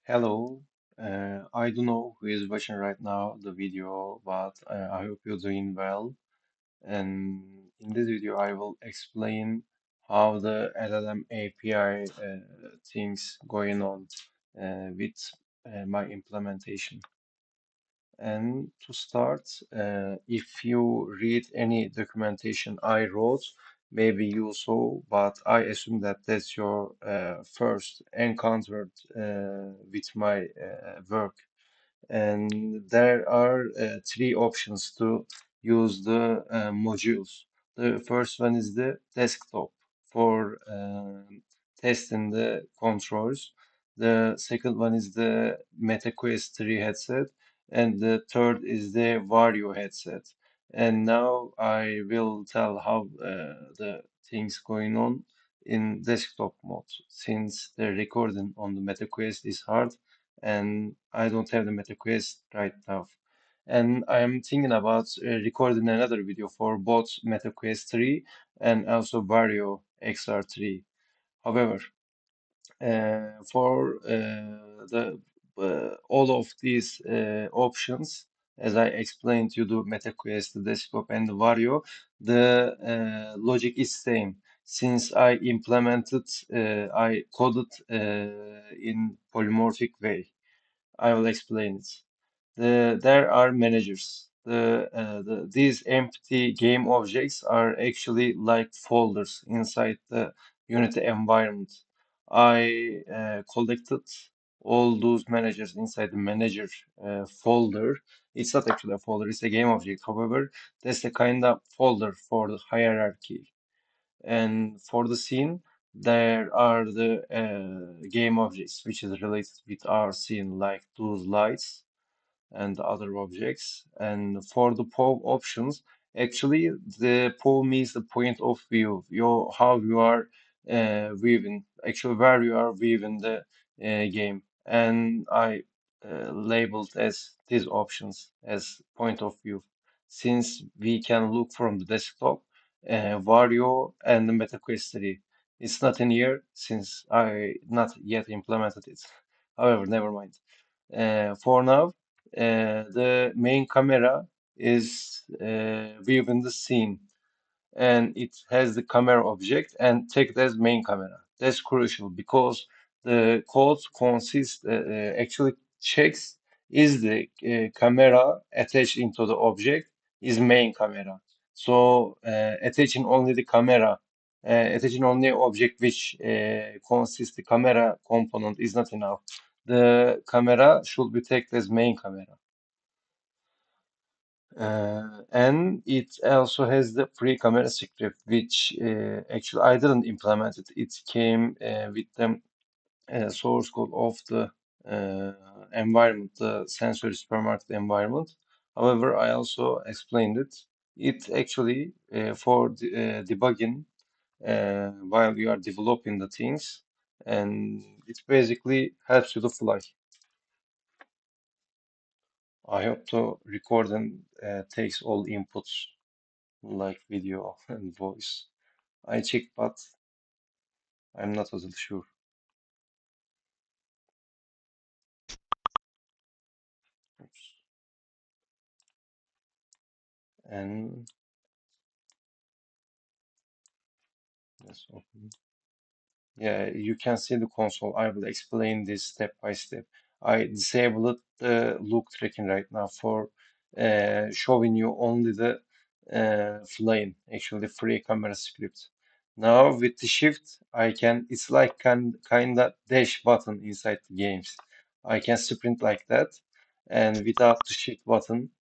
Hello, I don't know who is watching right now the video, but I hope you're doing well. And in this video, I will explain how the LLM API things going on with my implementation. And to start, if you read any documentation I wrote, maybe you saw, but I assume that that's your first encounter with my work. And there are three options to use the modules. The first one is the desktop for testing the controls. The second one is the MetaQuest 3 headset, and the third is the Varjo headset. And now I will tell how the things going on in desktop mode, since the recording on the MetaQuest is hard and I don't have the MetaQuest right now. And I'm thinking about recording another video for both MetaQuest 3 and also Varjo XR3. However, for the all of these options, as I explained you, the MetaQuest, the desktop, and the Varjo, the logic is same. Since I coded in polymorphic way. I will explain it. There are managers. These empty game objects are actually like folders inside the Unity environment. I collected all those managers inside the manager folder. It's not actually a folder, it's a game object. However, that's the kind of folder for the hierarchy. And for the scene, there are the game objects which is related with our scene, like those lights and other objects. And for the POV options, actually, the POV means the point of view, how you are viewing, actually where you are viewing the game. And I labeled as these options as point of view, since we can look from the desktop, Varjo and the MetaQuest 3. It's not in here since I not yet implemented it. However, never mind. For now, the main camera is viewing the scene, and it has the camera object and take it as main camera. That's crucial because the code consists actually checks is the camera attached into the object is main camera. So attaching only the camera, attaching only object which consists the camera component is not enough. The camera should be taken as main camera. And it also has the free camera script, which actually I didn't implement it. It came with the source code of the environment, the sensory supermarket environment. However, I also explained it. It actually for debugging while you are developing the things, and it basically helps you to fly. I hope the recording takes all inputs like video and voice. I checked, but I'm not totally sure. Oops. And let's open. Yeah, you can see the console. I will explain this step by step. I disabled the look tracking right now for showing you only the flying, actually the free camera script. Now with the shift, I can, it's like kind of dash button inside the games. I can sprint like that, and without the shift button,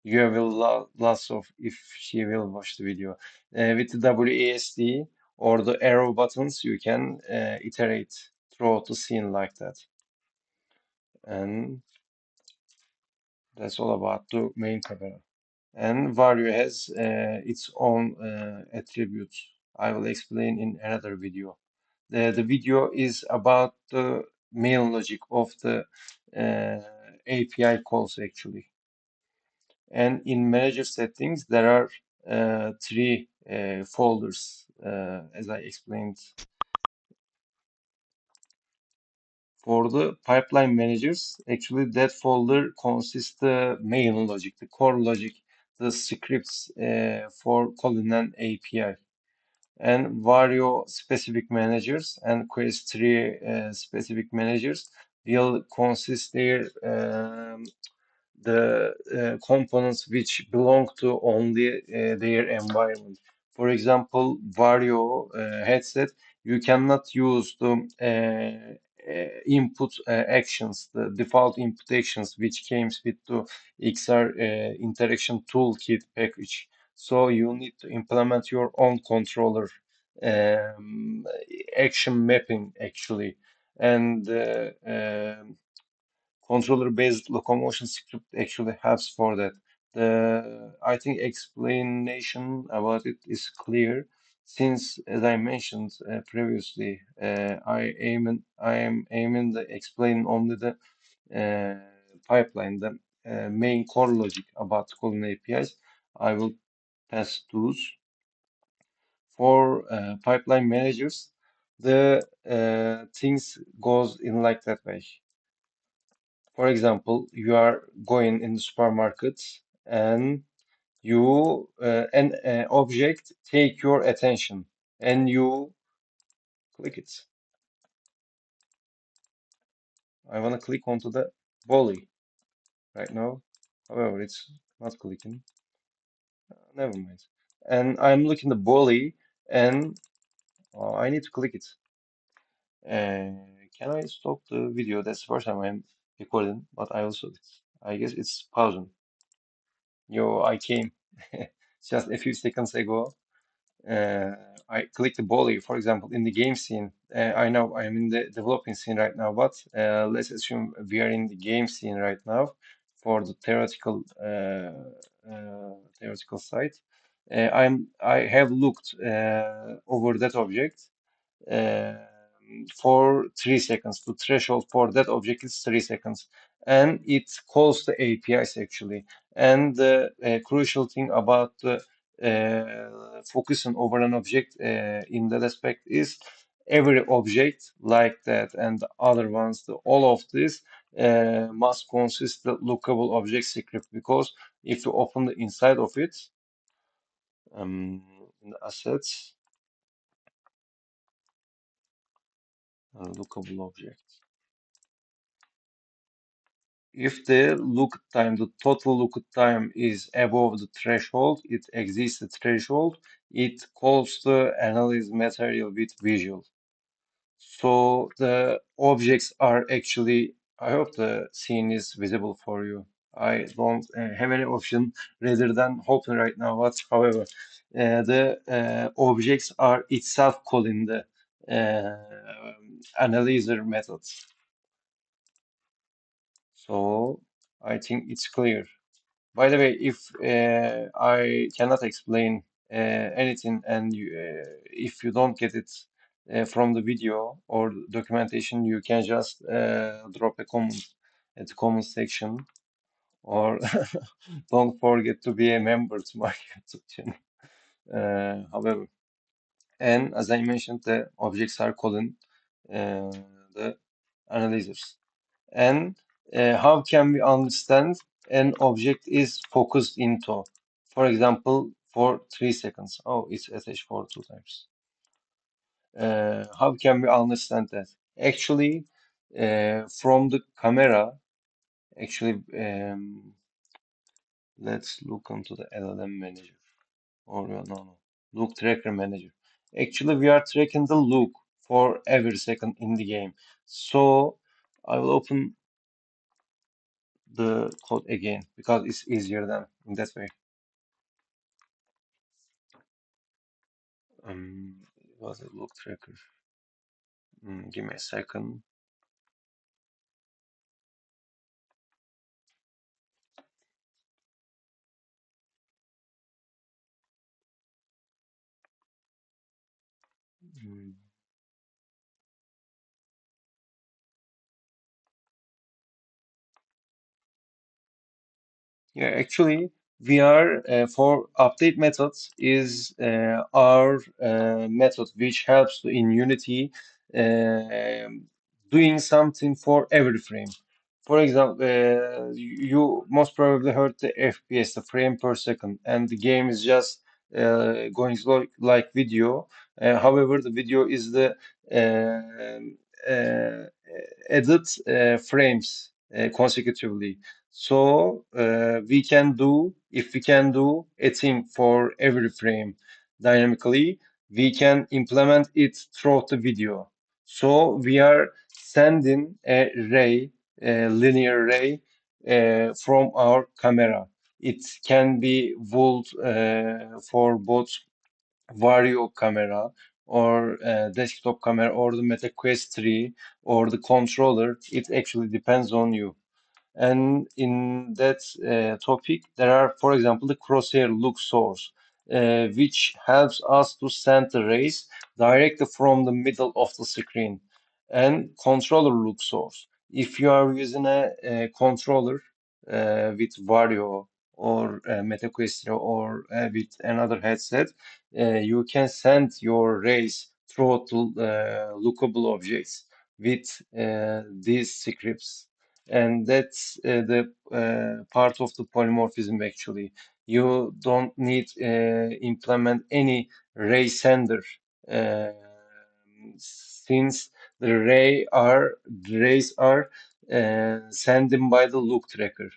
you will lots of if she will watch the video. With the WASD or the arrow buttons, you can iterate throughout the scene like that. And that's all about the main camera. And Vario has its own attributes. I will explain in another video. The video is about the main logic of the API calls actually. And in manager settings, there are three folders, as I explained. For the pipeline managers, actually that folder consists the main logic, the core logic, the scripts for calling an API, and Varjo specific managers and Quest 3 specific managers will consist their the components which belong to only their environment. For example, Vario headset, you cannot use the input actions, the default input actions which comes with the XR interaction toolkit package. So you need to implement your own controller um, action mapping actually, and controller-based locomotion script actually helps for that. The I think explanation about it is clear, since as I mentioned previously, I am aiming to explain only the pipeline, the main core logic about calling APIs. I will pass those for pipeline managers. The things goes in like that way. For example, you are going in the supermarket and an object take your attention and you click it. I want to click onto the volley right now. However, it's not clicking. Never mind. And I'm looking the volley and I need to click it. Can I stop the video? That's the first time I'm recording, but I guess it's pausing. Yo, I came just a few seconds ago. uh, I click the volley, for example, in the game scene. I know I am in the developing scene right now, but let's assume we are in the game scene right now for the theoretical side. I have looked over that object um, for 3 seconds. The threshold for that object is 3 seconds, and it calls the APIs actually. And the crucial thing about the focusing over an object in that aspect is every object like that and the other ones, all of this must consist the lookable object script, because if you open the inside of it, in the assets, lookable object. If the look time, the total look time is above the threshold, it exceeds the threshold, it calls the analyze material with visual. So the objects are actually, I hope the scene is visible for you. I don't have any option rather than hoping right now, but however, the objects are itself calling the analyzer methods. So I think it's clear. By the way, if I cannot explain anything and if you don't get it from the video or documentation, you can just drop a comment at the comment section, or don't forget to be a member to my YouTube channel. However, and as I mentioned, the objects are calling the analyzers. And how can we understand an object is focused into? For example, for 3 seconds. Oh, it's attached for 2 times. How can we understand that? Actually, from the camera, actually, let's look onto the LLM manager. Or no, look tracker manager. Actually, we are tracking the look for every second in the game. So I will open the code again because it's easier than in that way. It was a look tracker. Give me a second. Mm, Yeah, actually, we are for update methods is our method which helps to, in Unity, doing something for every frame. For example, you most probably heard the FPS, the frame per second, and the game is just going slow like video. However, the video is the uh, added frames consecutively. So we can do, if we can do a thing for every frame dynamically, we can implement it throughout the video. So we are sending a ray, a linear ray, from our camera. It can be would for both Varjo camera or desktop camera or the Meta Quest 3 or the controller. It actually depends on you. And in that topic, there are, for example, the crosshair look source, which helps us to send the rays directly from the middle of the screen, and controller look source. If you are using a controller with Vario or MetaQuest or with another headset, you can send your rays through to lookable objects with these scripts, and that's the part of the polymorphism actually. You don't need implement any ray sender, uh, since the rays are sent by the look tracker.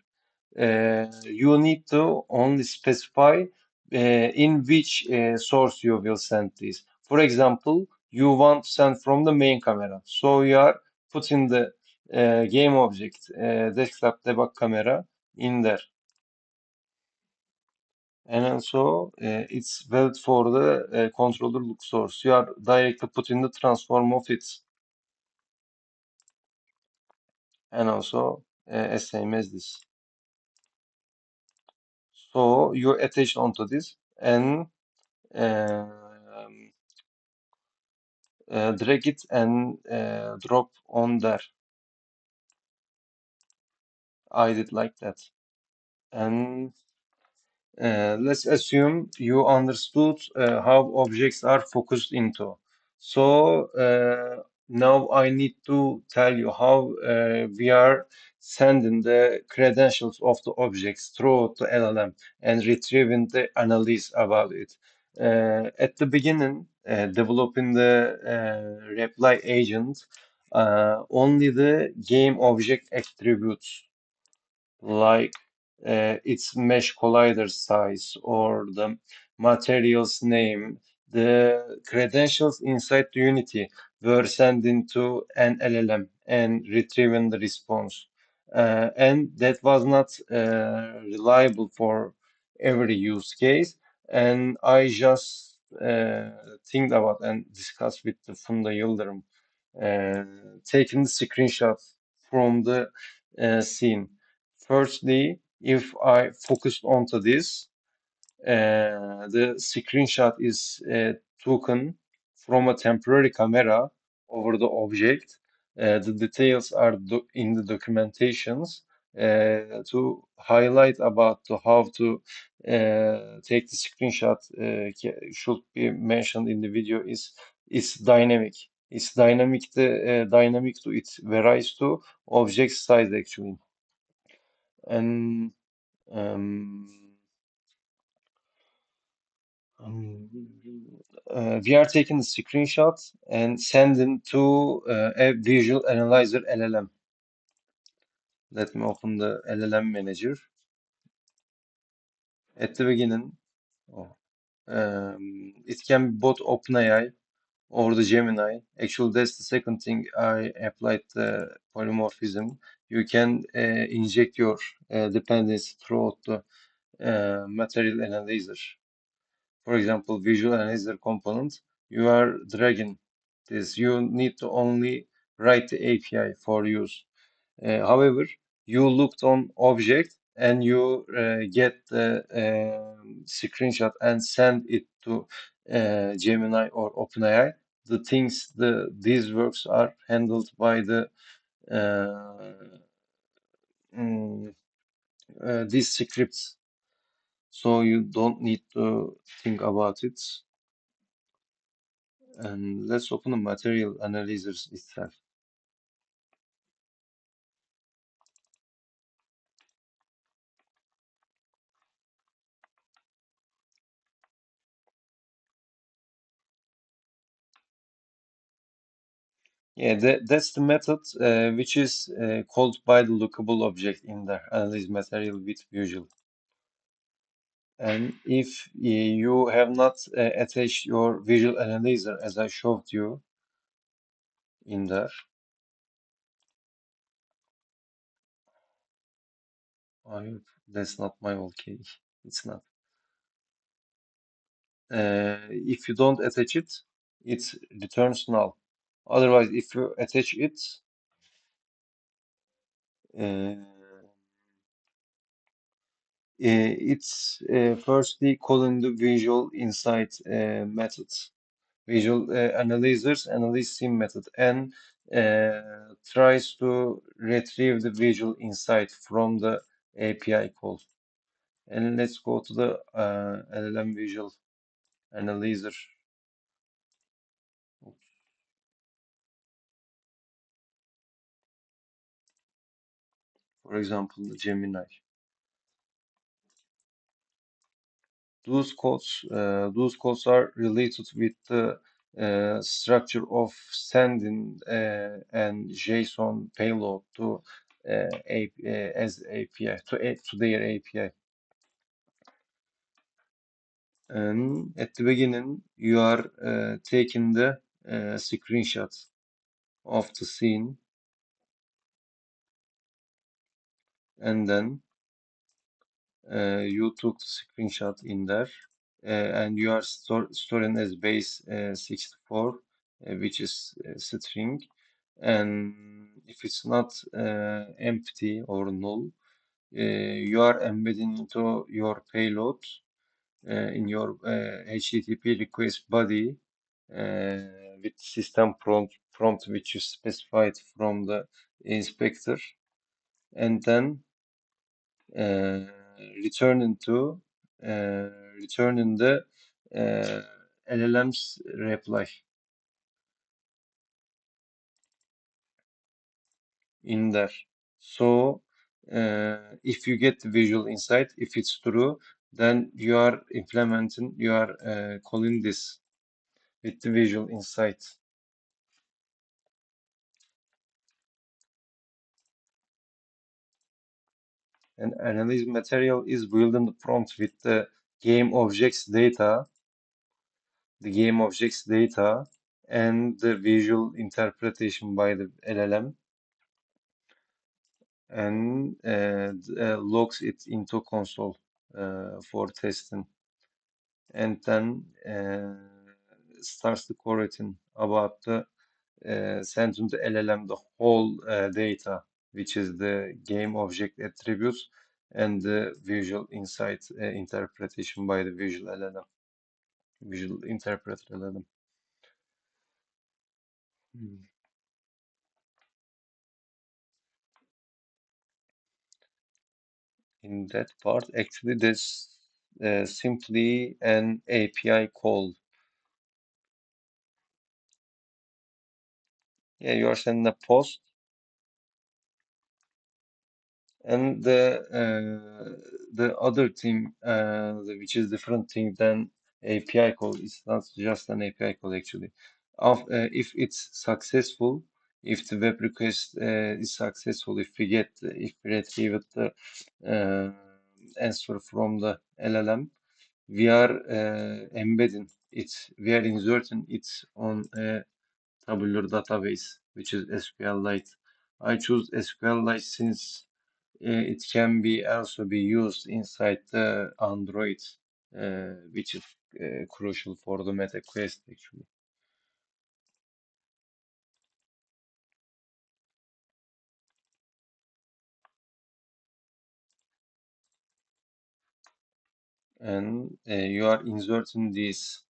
You need to only specify in which source you will send this. For example, you want to send from the main camera, so you are putting the game object desktop debug camera in there, and also it's valid for the controller look source. You are directly putting the transform of it, and also same as this. So you attach onto this and um, drag it and drop on there. I did like that. And let's assume you understood how objects are focused into. So now I need to tell you how we are sending the credentials of the objects through the LLM and retrieving the analysis about it. At the beginning, developing the reply agent, only the game object attributes like its mesh collider size or the material's name. The credentials inside the Unity were sent into an LLM and retrieving the response. And that was not reliable for every use case. And I just think about and discuss with the Funda Yıldırım, taking the screenshot from the scene. Firstly, if I focused onto this, the screenshot is taken from a temporary camera over the object. The details are in the documentations to highlight about to how to take the screenshot should be mentioned in the video is it's dynamic. It's dynamic. The dynamic to it varies to object size actually, and um, um, we are taking the screenshots and send them to a visual analyzer LLM. Let me open the LLM manager. At the beginning, oh, it can be both OpenAI or the Gemini. Actually, that's the second thing I applied the polymorphism. You can inject your dependency throughout the material analyzer. For example, visual analyzer component, you are dragging this. You need to only write the API for use. However, you looked on object and you get the screenshot and send it to Gemini or OpenAI. The things, these works are handled by the uh, mm, these scripts, so you don't need to think about it. And let's open the material analyzers itself. Yeah, that's the method which is called by the lookable object in the analyze material with visual. And if you have not attached your visual analyzer as I showed you in there, I, that's not my okay. It's not. If you don't attach it, it returns null. Otherwise, if you attach it, uh, it's firstly calling the visual insight methods, visual analyzers, analyze sim method, and tries to retrieve the visual insight from the API call. And let's go to the LLM visual analyzer. For example, the Gemini. Those codes are related with the structure of sending and JSON payload to as API to their API. And at the beginning, you are taking the screenshot of the scene, and then you took the screenshot in there, and you are storing as base 64, which is string. And if it's not empty or null, you are embedding into your payload in your HTTP request body with system prompt which you specified from the inspector, and then uh, returning to uh, returning the uh, LLM's reply in there. So if you get the visual insight, if it's true, then you are implementing, you are calling this with the visual insight. And analyze material is building the prompt with the game objects data, the game objects data, and the visual interpretation by the LLM, and logs it into console for testing, and then starts the correcting about the sending the LLM the whole data, which is the game object attributes and the visual insight interpretation by the visual LLM, visual interpreter LLM. Hmm. In that part, actually, there's simply an API call. Yeah, you are sending a post, and the other thing, which is different thing than API call, it's not just an API call actually. If it's successful, if the web request is successful, if we retrieve the uh, answer from the LLM, we are embedding it, we are inserting it on a tabular database, which is SQLite. I choose SQLite since it can be also be used inside the Android, which is crucial for the Meta Quest actually. And you are inserting this,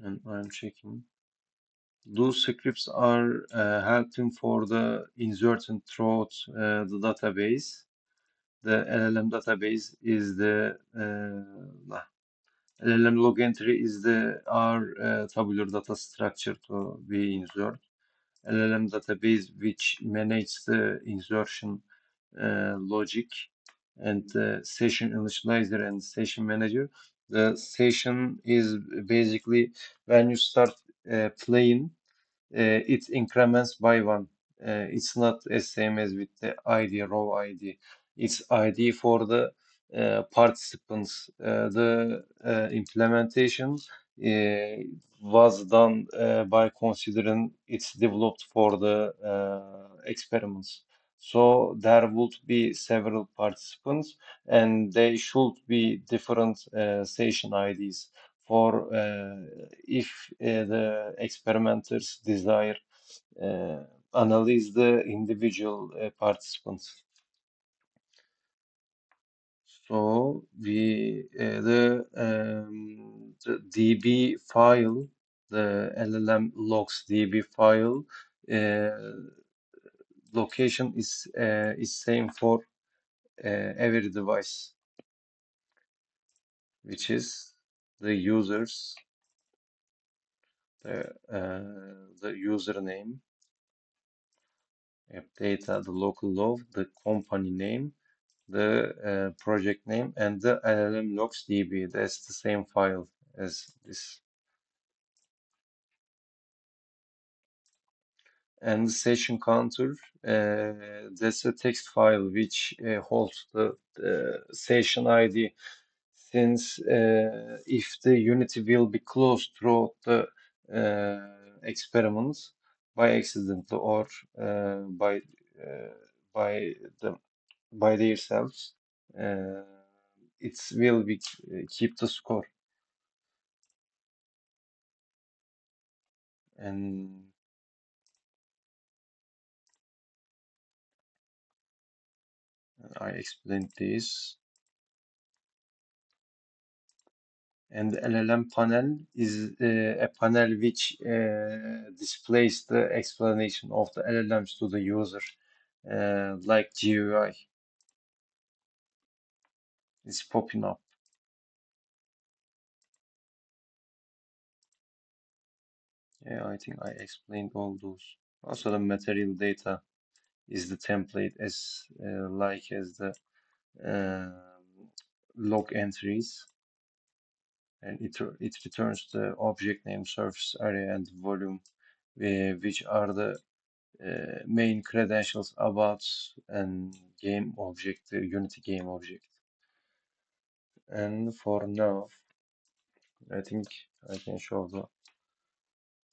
and I'm checking. Those scripts are helping for the inserting throughout the database. The LLM database is the LLM log entry is the our tabular data structure to be inserted. LLM database which manages the insertion logic and the session initializer and session manager. The session is basically when you start playing, it increments by one. It's not the same as with the ID, raw ID. It's ID for the participants. The implementation was done by considering it's developed for the experiments. So there would be several participants, and they should be different session IDs for if the experimenters desire uh, analyze the individual participants. So the DB file, the LLM logs DB file location is same for every device, which is the users, the username, app data, the local log, the company name, the project name, and the LLM logs DB. That's the same file as this. And the session counter, that's a text file which holds the session ID. Since if the Unity will be closed throughout the experiments by accident or by uh, by the by themselves, uh, it will be keep the score. And I explained this. And the LLM panel is a panel which displays the explanation of the LLMs to the user, like GUI. It's popping up. Yeah, I think I explained all those. Also, the material data is the template as like as the log entries, and it returns the object name, surface area, and volume, which are the main credentials about and game object, the Unity game object. And for now, I think I can show the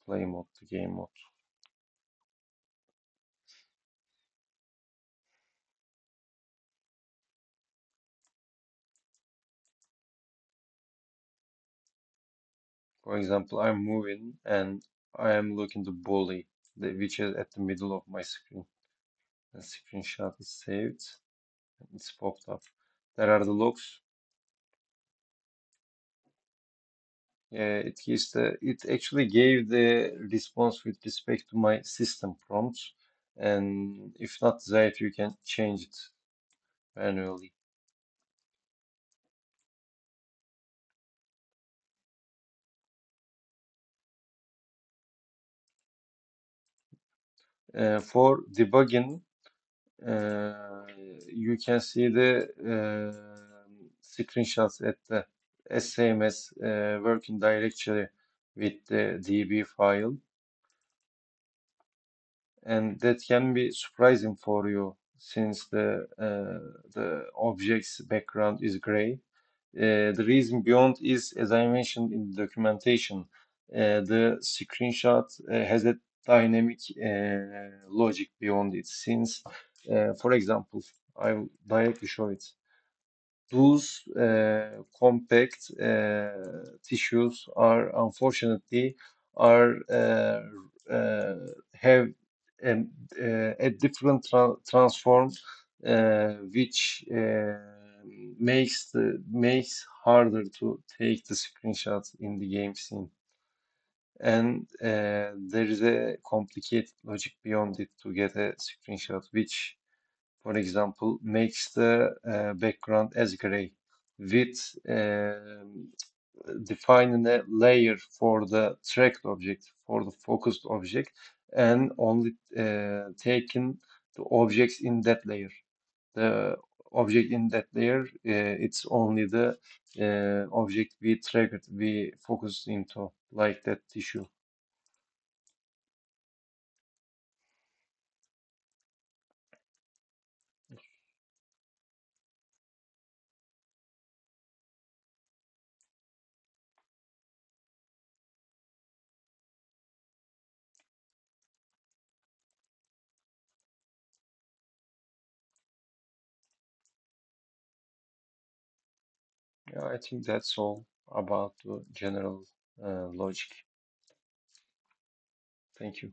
play mode, the game mode. For example, I'm moving and I am looking the bully, which is at the middle of my screen. The screenshot is saved and it's popped up. There are the logs. It actually gave the response with respect to my system prompts, and if not desired, you can change it manually. For debugging, uh, you can see the screenshots at the same as working directly with the DB file, and that can be surprising for you since the object's background is gray. The reason beyond is, as I mentioned in the documentation, the screenshot has a dynamic logic beyond it. Since, for example, I will directly show it. Those compact tissues are unfortunately are have a different transform which makes harder to take the screenshots in the game scene. And there is a complicated logic beyond it to get a screenshot, which, for example, makes the background as gray with defining a layer for the tracked object, for the focused object, and only taking the objects in that layer. The object in that layer, it's only the object we triggered, we focused into, like that tissue. Yeah, I think that's all about the general logic. Thank you.